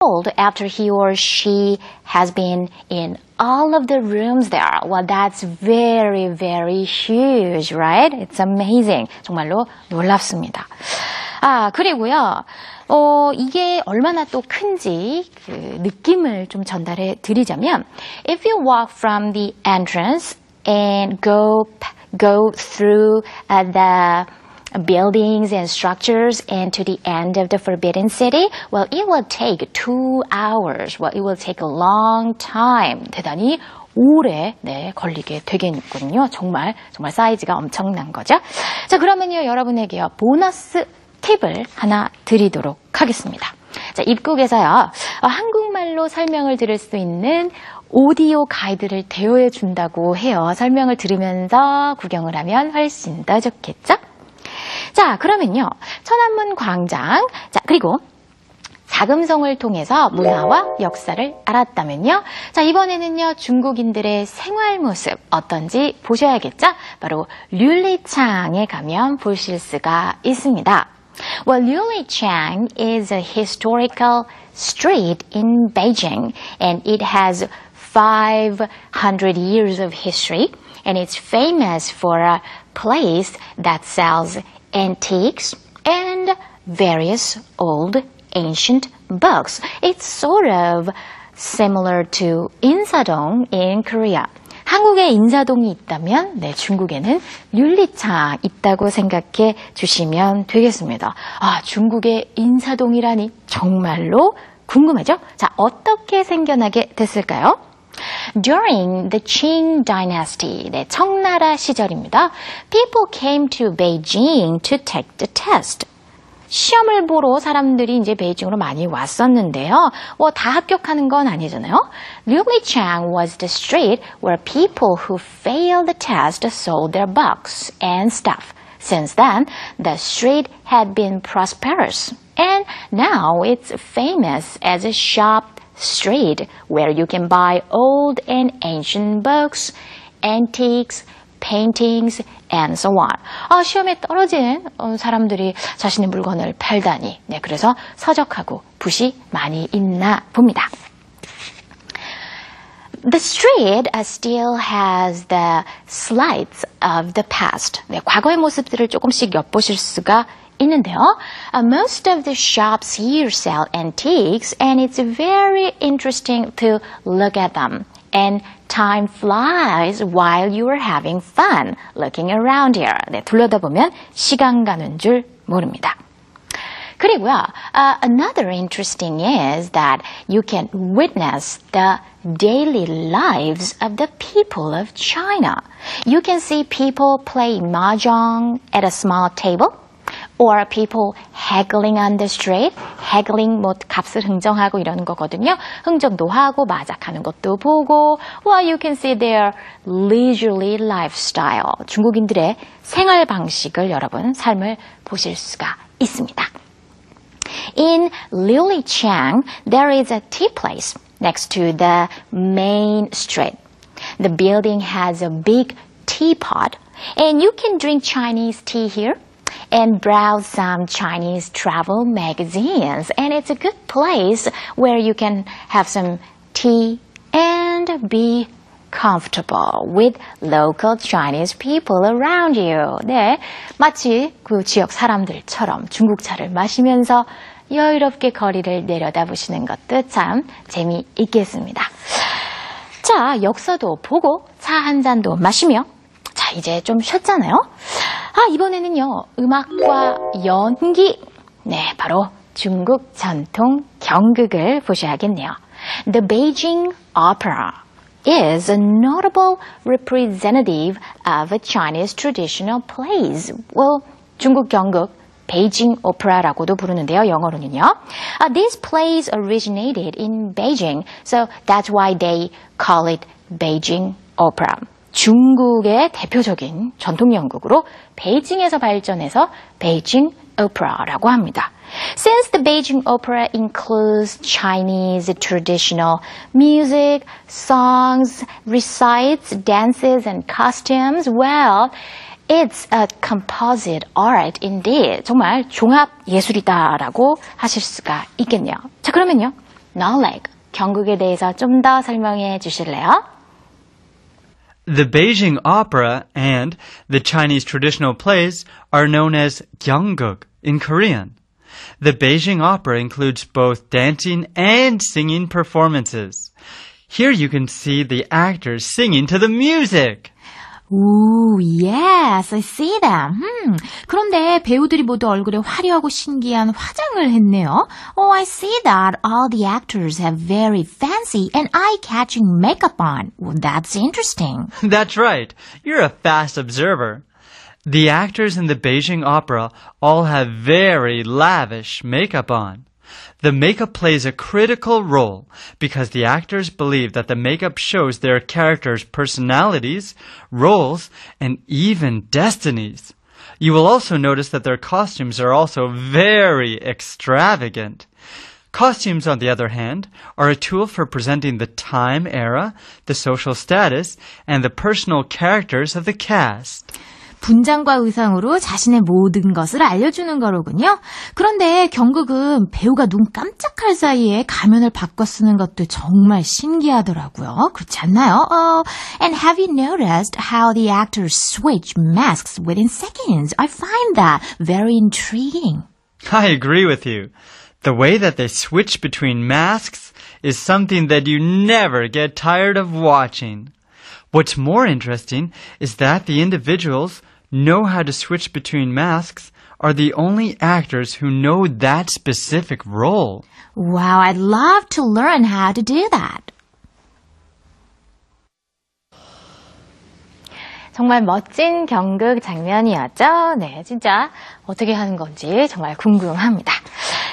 old after he or she has been in all of the rooms there. Well, that's very, very huge, right? It's amazing. 정말로 놀랍습니다. 그리고요. 이게 얼마나 또 큰지 그 느낌을 좀 전달해 드리자면 if you walk from the entrance and go through the buildings and structures and to the end of the Forbidden City, well, it will take 2 hours. Well, it will take a long time. 대단히 오래 걸리게 되겠군요. 정말 사이즈가 엄청난 거죠. 자, 그러면요, 여러분에게요, 보너스 팁을 하나 드리도록 하겠습니다. 자, 입국에서요, 한국말로 설명을 들을 수 있는 오디오 가이드를 대여해 준다고 해요. 설명을 들으면서 구경을 하면 훨씬 더 좋겠죠? 자, 그러면요. 천안문 광장, 자, 그리고 자금성을 통해서 문화와 역사를 알았다면요. 자, 이번에는요, 중국인들의 생활 모습 어떤지 보셔야겠죠? 바로 류리창에 가면 보실 수가 있습니다. Well, Liulichang is a historical street in Beijing, and it has 500 years of history, and it's famous for a place that sells antiques and various old ancient books. It's sort of similar to 인사동 in Korea. 한국에 인사동이 있다면 중국에는 류리창 있다고 생각해 주시면 되겠습니다. 중국에 인사동이라니 정말로 궁금하죠? 자, 어떻게 생겨나게 됐을까요? During the Qing dynasty, 청나라 시절입니다. People came to Beijing to take the test. 시험을 보러 사람들이 이제 베이징으로 많이 왔었는데요. 다 합격하는 건 아니잖아요. Liulichang was the street where people who failed the test sold their books and stuff. Since then, the street had been prosperous, and now it's famous as a shop street where you can buy old and ancient books, antiques, paintings, and so on. 시험에 떨어진 사람들이 자신의 물건을 팔다니. 그래서 서적하고 붓이 많이 있나 봅니다. The street still has the slides of the past. 과거의 모습들을 조금씩 엿보실 수가 있는데요. Most of the shops here sell antiques, and it's very interesting to look at them. And time flies while you are having fun looking around here. 둘러다보면 시간 가는 줄 모릅니다. 그리고요, another interesting is that you can witness the daily lives of the people of China. You can see people play mahjong at a small table, or people haggling on the street. haggling 값을 흥정하고 이러는 거거든요. 흥정도 하고 마작하는 것도 보고. Well, you can see their leisurely lifestyle. 중국인들의 생활 방식을 여러분 삶을 보실 수가 있습니다. In Liulichang, there is a tea place next to the main street. The building has a big teapot, and you can drink Chinese tea here and browse some Chinese travel magazines. And it's a good place where you can have some tea and be comfortable with local Chinese people around you. 마치 그 지역 사람들처럼 중국차를 마시면서 여유롭게 거리를 내려다보시는 것도 참 재미있겠습니다. 자, 역사도 보고 차 한 잔도 마시며 자, 이제 좀 쉬었잖아요. 이번에는요, 음악과 연기. 바로 중국 전통 경극을 보셔야겠네요. The Beijing Opera is a notable representative of a Chinese traditional plays. Well, 중국 경극, 베이징 오페라라고도 부르는데요, 영어로는요. These plays originated in Beijing, so that's why they call it Beijing Opera. 중국의 대표적인 전통 연극으로 베이징에서 발전해서 베이징 오페라라고 합니다. Since the Beijing Opera includes Chinese traditional music, songs, recites, dances, and costumes, well, it's a composite art indeed. 정말 종합 예술이다라고 하실 수가 있겠네요. 자, 그러면요. Noleg, 경극에 대해서 좀 더 설명해 주실래요? The Beijing opera and the Chinese traditional plays are known as gyeongguk in Korean. The Beijing opera includes both dancing and singing performances. Here you can see the actors singing to the music. 오, yes, I see them. 그런데 배우들이 모두 얼굴에 화려하고 신기한 화장을 했네요. Oh, I see that all the actors have very fancy and eye-catching makeup on. Well, that's interesting. That's right. You're a fast observer. The actors in the Beijing opera all have very lavish makeup on. The makeup plays a critical role because the actors believe that the makeup shows their characters' personalities, roles, and even destinies. You will also notice that their costumes are also very extravagant. Costumes, on the other hand, are a tool for presenting the time era, the social status, and the personal characters of the cast. 분장과 의상으로 자신의 모든 것을 알려주는 거로군요. 그런데 경극은 배우가 눈 깜짝할 사이에 가면을 바꿔 쓰는 것도 정말 신기하더라고요. 그렇지 않나요? And have you noticed how the actors switch masks within seconds? I find that very intriguing. I agree with you. The way that they switch between masks is something that you never get tired of watching. What's more interesting is that the individuals know how to switch between masks are the only actors who know that specific role. Wow, I'd love to learn how to do that. 정말 멋진 경극 장면이었죠? 네, 진짜 어떻게 하는 건지 정말 궁금합니다.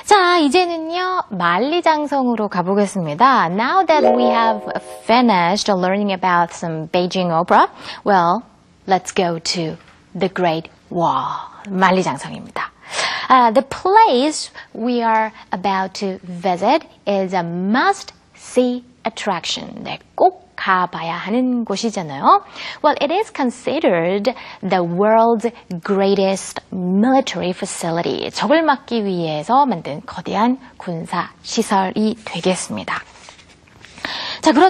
자, 이제는요, 만리장성으로 가보겠습니다. Now that we have finished learning about some Beijing opera, well, let's go to the Great Wall. 만리장성입니다. The place we are about to visit is a must-see attraction. 네, 꼭 가봐야 하는 곳이잖아요. Well, it is considered the world's greatest military facility. 적을 막기 위해서 만든 거대한 군사 시설이 되겠습니다. 자,